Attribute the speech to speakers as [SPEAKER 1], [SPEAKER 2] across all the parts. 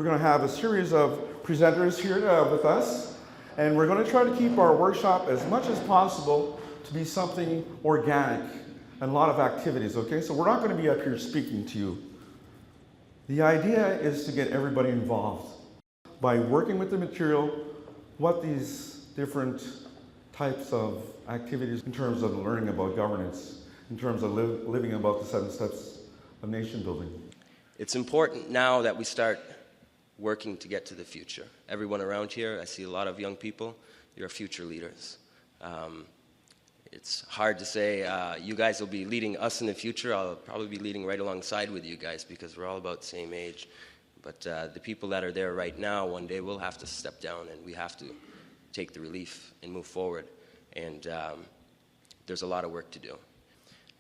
[SPEAKER 1] We're going to have a series of presenters here with us, and we're going to try to keep our workshop as much as possible to be something organic and a lot of activities, okay? So we're not going to be up here speaking to you. The idea is to get everybody involved by working with the material, what these different types of activities in terms of learning about governance, in terms of living about the 7 steps of nation building.
[SPEAKER 2] It's important now that we start working to get to the future. Everyone around here, I see a lot of young people, you're future leaders. It's hard to say you guys will be leading us in the future. I'll probably be leading right alongside with you guys because we're all about the same age. But the people that are there right now, one day will have to step down and we have to take the relief and move forward. And there's a lot of work to do.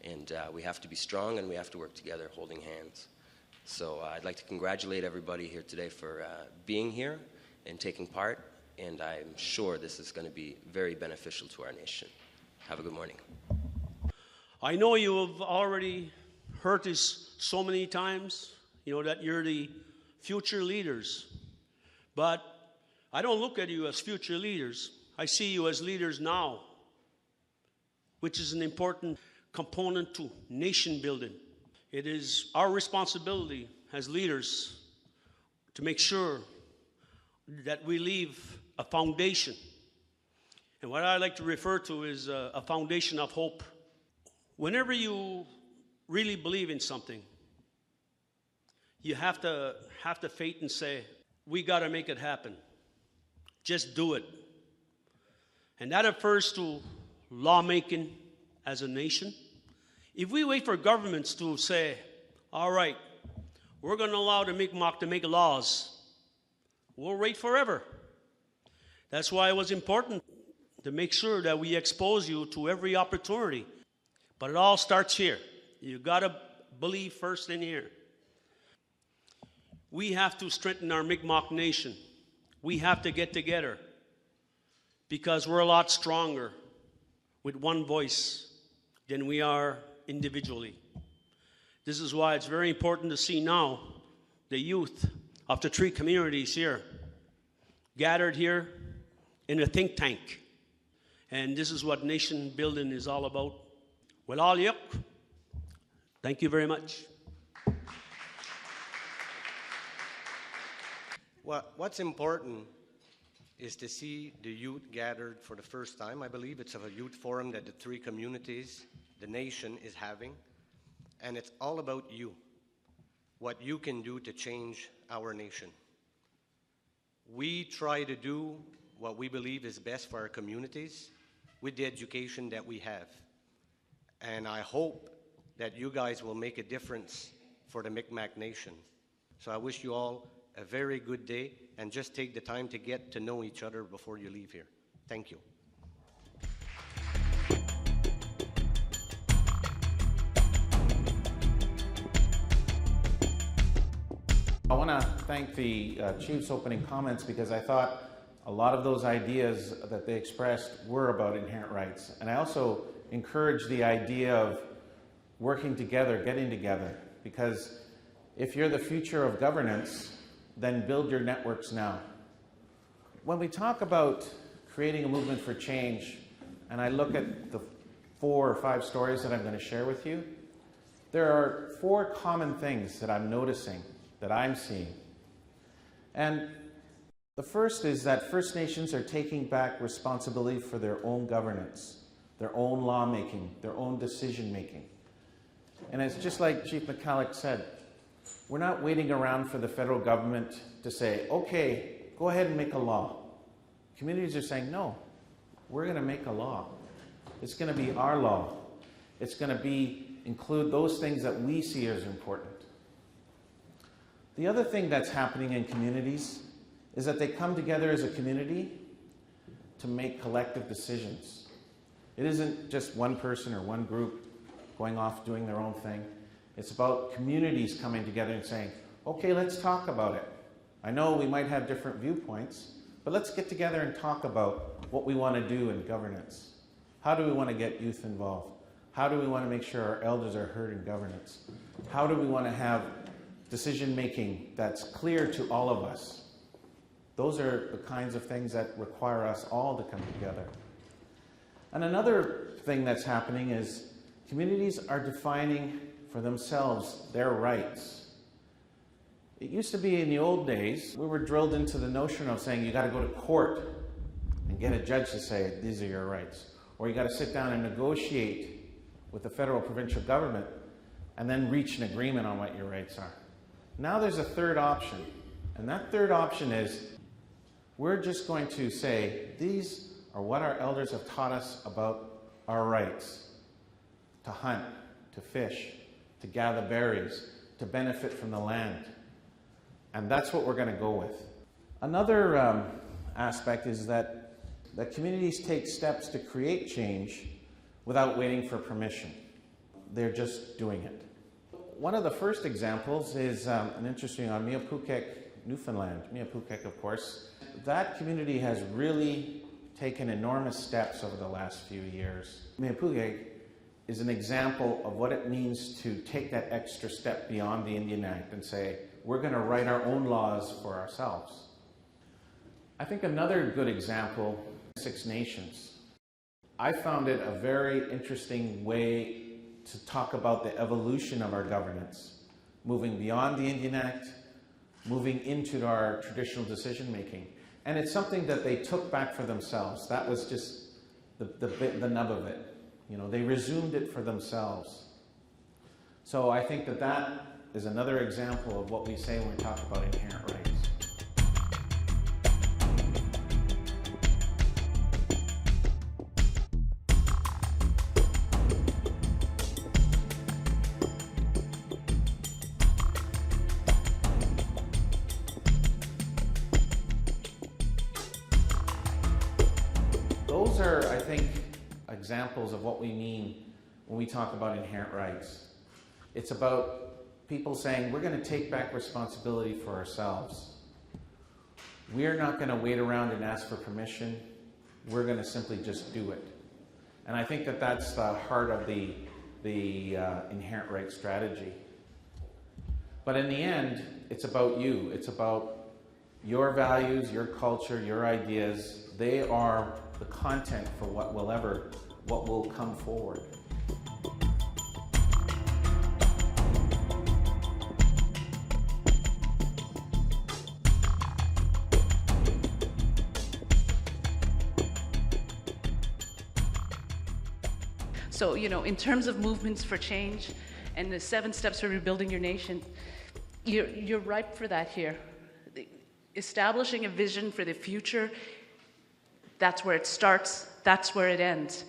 [SPEAKER 2] And we have to be strong and we have to work together holding hands. So I'd like to congratulate everybody here today for being here and taking part, and I'm sure this is going to be very beneficial to our nation. Have a good morning.
[SPEAKER 3] I know you have already heard this so many times, that you're the future leaders, but I don't look at you as future leaders. I see you as leaders now, which is an important component to nation building. It is our responsibility as leaders to make sure that we leave a foundation. And what I like to refer to is a foundation of hope. Whenever you really believe in something, you have to faith and say, we got to make it happen. Just do it. And that refers to lawmaking as a nation. If we wait for governments to say, all right, we're going to allow the Mi'kmaq to make laws, we'll wait forever. That's why it was important to make sure that we expose you to every opportunity. But it all starts here. You got to believe first in here. We have to strengthen our Mi'kmaq nation. We have to get together because we're a lot stronger with one voice than we are individually. This is why it's very important to see now the youth of the 3 communities here gathered here in a think tank. And this is what nation building is all about. Well, all yuk. Thank you very much.
[SPEAKER 4] What's important is to see the youth gathered for the first time. I believe it's a youth forum that the 3 communities, the nation, is having. And it's all about you, what you can do to change our nation. We try to do what we believe is best for our communities with the education that we have. And I hope that you guys will make a difference for the Mi'kmaq Nation. So I wish you all a very good day, and just take the time to get to know each other before you leave here. Thank you.
[SPEAKER 5] I want to thank the Chief's opening comments because I thought a lot of those ideas that they expressed were about inherent rights. And I also encourage the idea of working together, getting together, because if you're the future of governance, then build your networks now. When we talk about creating a movement for change, and I look at the 4 or 5 stories that I'm going to share with you, there are 4 common things that I'm noticing, that I'm seeing. And the first is that First Nations are taking back responsibility for their own governance, their own lawmaking, their own decision-making. And it's just like Chief McCulloch said, we're not waiting around for the federal government to say, okay, go ahead and make a law. Communities are saying, no, we're going to make a law. It's going to be our law. It's going to include those things that we see as important. The other thing that's happening in communities is that they come together as a community to make collective decisions. It isn't just one person or one group going off doing their own thing. It's about communities coming together and saying, okay, let's talk about it. I know we might have different viewpoints, but let's get together and talk about what we want to do in governance. How do we want to get youth involved? How do we want to make sure our elders are heard in governance? How do we want to have decision making that's clear to all of us. Those are the kinds of things that require us all to come together. And another thing that's happening is communities are defining for themselves their rights. It used to be in the old days, we were drilled into the notion of saying you got to go to court and get a judge to say these are your rights. Or you got to sit down and negotiate with the federal provincial government and then reach an agreement on what your rights are. Now there's a third option. And that third option is we're just going to say these are what our elders have taught us about our rights. To hunt, to fish, to gather berries, to benefit from the land. And that's what we're going to go with. Another aspect is that communities take steps to create change without waiting for permission. They're just doing it. One of the first examples is an interesting on Miapukek, Newfoundland. Miapukek, of course. That community has really taken enormous steps over the last few years. Miapukek is an example of what it means to take that extra step beyond the Indian Act and say, we're going to write our own laws for ourselves. I think another good example, Six Nations. I found it a very interesting way to talk about the evolution of our governance, moving beyond the Indian Act, moving into our traditional decision making. And it's something that they took back for themselves. That was just the nub of it. You know, they resumed it for themselves. So I think that is another example of what we say when we talk about inherent rights. Those are, I think, examples of what we mean when we talk about inherent rights. It's about people saying, we're going to take back responsibility for ourselves. We're not going to wait around and ask for permission. We're going to simply just do it. And I think that that's the heart of the inherent right strategy. But in the end, it's about you. It's about your values, your culture, your ideas. They are the content for what will come forward.
[SPEAKER 6] So, in terms of movements for change and the 7 steps for rebuilding your nation, you're ripe for that here. Establishing a vision for the future, that's where it starts, that's where it ends.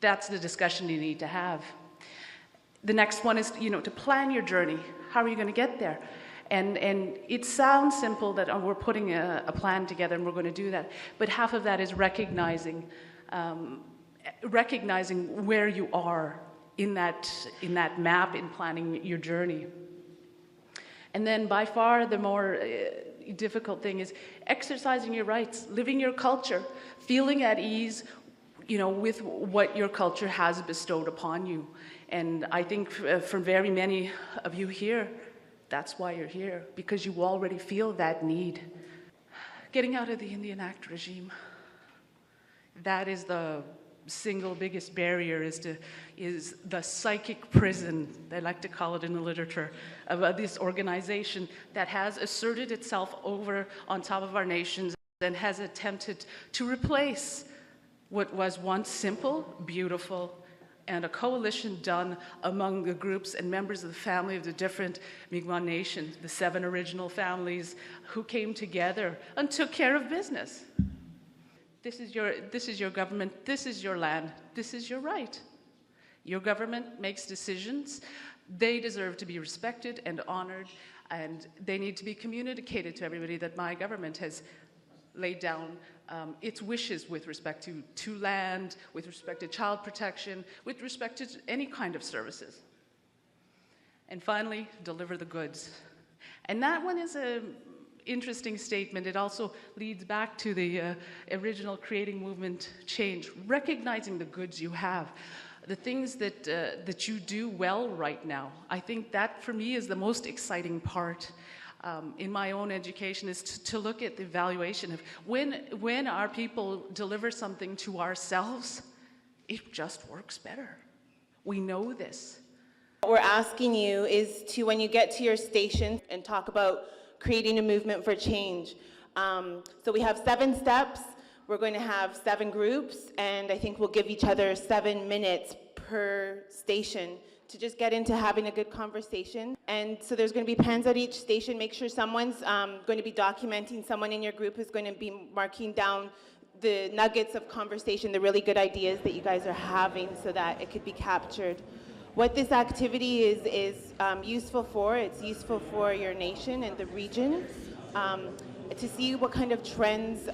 [SPEAKER 6] That's the discussion you need to have. The next one is, to plan your journey. How are you going to get there? And it sounds simple that we're putting a plan together and we're going to do that, but half of that is recognizing where you are in that map in planning your journey. And then by far the more difficult thing is exercising your rights, living your culture, feeling at ease, with what your culture has bestowed upon you. And I think for very many of you here, that's why you're here, because you already feel that need. Getting out of the Indian Act regime, that is the single biggest barrier, is the psychic prison, they like to call it in the literature, of this organization that has asserted itself over on top of our nations and has attempted to replace what was once simple, beautiful, and a coalition done among the groups and members of the family of the different Mi'kmaq nations, the 7 original families who came together and took care of business. This is your government, this is your land, this is your right. Your government makes decisions. They deserve to be respected and honored, and they need to be communicated to everybody that my government has laid down its wishes with respect to land, with respect to child protection, with respect to any kind of services. And finally, deliver the goods. And that one is an interesting statement. It also leads back to the original creating movement change, recognizing the goods you have. the things that you do well right now. I think that for me is the most exciting part in my own education, is to look at the evaluation of when our people deliver something to ourselves, it just works better. We know this.
[SPEAKER 7] What we're asking you is to, when you get to your station, and talk about creating a movement for change. So we have 7 steps. We're going to have 7 groups, and I think we'll give each other 7 minutes per station to just get into having a good conversation. And so there's going to be pens at each station. Make sure someone's going to be documenting, someone in your group is going to be marking down the nuggets of conversation, the really good ideas that you guys are having, so that it could be captured. What this activity is useful for, it's useful for your nation and the region, to see what kind of trends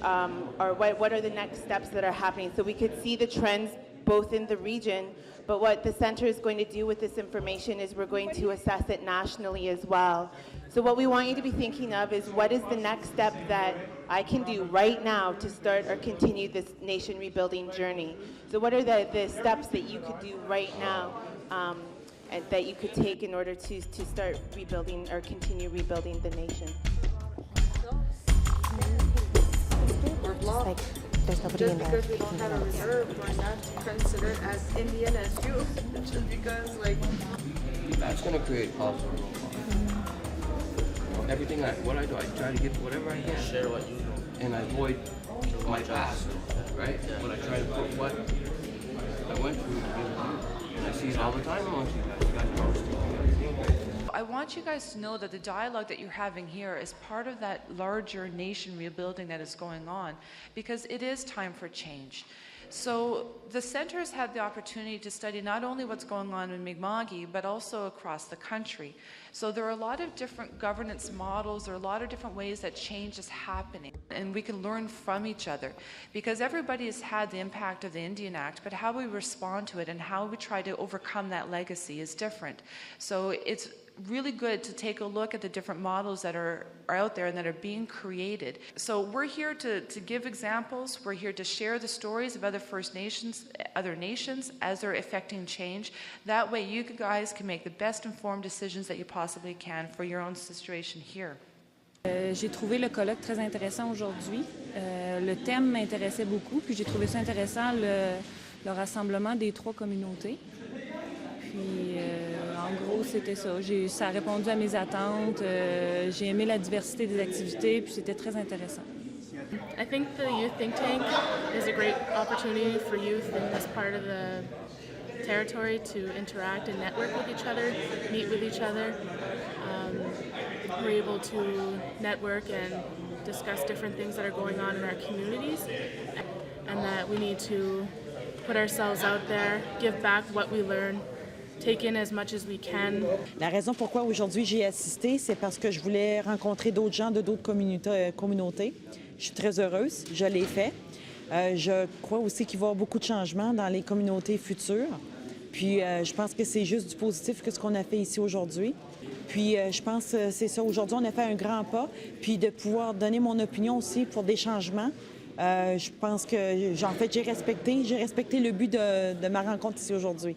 [SPEAKER 7] or what are the next steps that are happening. So we could see the trends both in the region, but what the center is going to do with this information is we're going to assess it nationally as well. So what we want you to be thinking of is, what is the next step that I can do right now to start or continue this nation rebuilding journey? So what are the steps that you could do right now and that you could take in order to start rebuilding or continue rebuilding the nation?
[SPEAKER 8] Like, there's nobody in there.
[SPEAKER 9] Just because we don't have a reserve, we're not considered as Indian as you. Just because, like,
[SPEAKER 2] That's going to create positive role models. Everything what I do, I try to give whatever I can. Share what you know. And I avoid my past, right? But I try to put what I went through to give it to you. And I see it all the time amongst you guys. You guys know this.
[SPEAKER 10] I want you guys to know that the dialogue that you're having here is part of that larger nation rebuilding that is going on, because it is time for change. So the center has had the opportunity to study not only what's going on in Mi'kmaq, but also across the country. So there are a lot of different governance models, there are a lot of different ways that change is happening, and we can learn from each other, because everybody has had the impact of the Indian Act, but how we respond to it and how we try to overcome that legacy is different. So it's really good to take a look at the different models that are out there and that are being created. So we're here to give examples. We're here to share the stories of other First Nations, other nations, as they're affecting change. That way you guys can make the best informed decisions that you possibly can for your own situation here.
[SPEAKER 11] J'ai trouvé le colloque très intéressant aujourd'hui. Le thème m'intéressait beaucoup, puis j'ai trouvé ça intéressant le rassemblement des 3 communautés. Puis, en gros, c'était ça. Ça a répondu à mes attentes. J'ai aimé la diversité des activités, puis c'était très intéressant.
[SPEAKER 9] I think the youth think tank is a great opportunity for youth in this part of the territory to interact and network with each other, meet with each other. We're able to network and discuss different things that are going on in our communities, and that we need to put ourselves out there, give back what we learn, take in as much as we can.
[SPEAKER 12] La raison pourquoi aujourd'hui j'ai assisté, c'est parce que je voulais rencontrer d'autres gens de d'autres communautés. Je suis très heureuse, je l'ai fait. Je crois aussi qu'il va y avoir beaucoup de changements dans les communautés futures. Puis je pense que c'est juste du positif que ce qu'on a fait ici aujourd'hui. Puis je pense que c'est ça. Aujourd'hui, on a fait un grand pas. Puis de pouvoir donner mon opinion aussi pour des changements. Je pense que, en fait, j'ai respecté le but de ma rencontre ici aujourd'hui.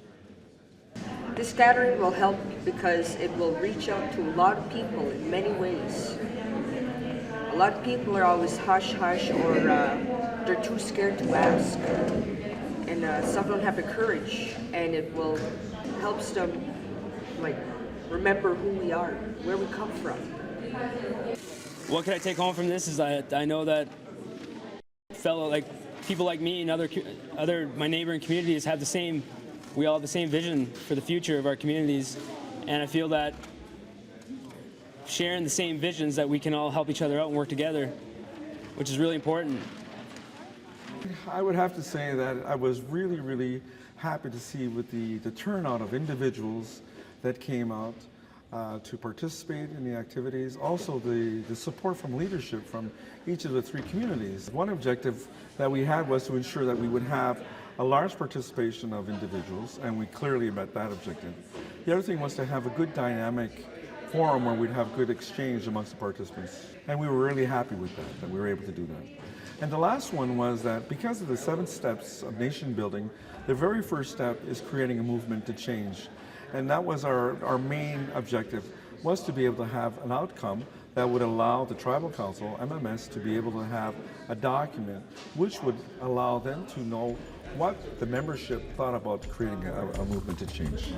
[SPEAKER 13] This gathering will help because it will reach out to a lot of people in many ways. A lot of people are always hush-hush, or they're too scared to ask. And some don't have the courage, and it will help them, like, remember who we are, where we come from.
[SPEAKER 14] What can I take home from this is I know that people like me and other my neighboring communities have we all have the same vision for the future of our communities, and I feel that sharing the same visions that we can all help each other out and work together, which is really important.
[SPEAKER 1] I would have to say that I was really, really happy to see with the turnout of individuals that came out to participate in the activities. Also the support from leadership from each of the 3 communities. One objective that we had was to ensure that we would have a large participation of individuals, and we clearly met that objective. The other thing was to have a good dynamic forum where we'd have good exchange amongst the participants. And we were really happy with that we were able to do that. And the last one was that because of the 7 steps of nation building, the very first step is creating a movement to change. And that was our main objective, was to be able to have an outcome that would allow the Tribal Council, MMS, to be able to have a document which would allow them to know what the membership thought about creating a movement to change.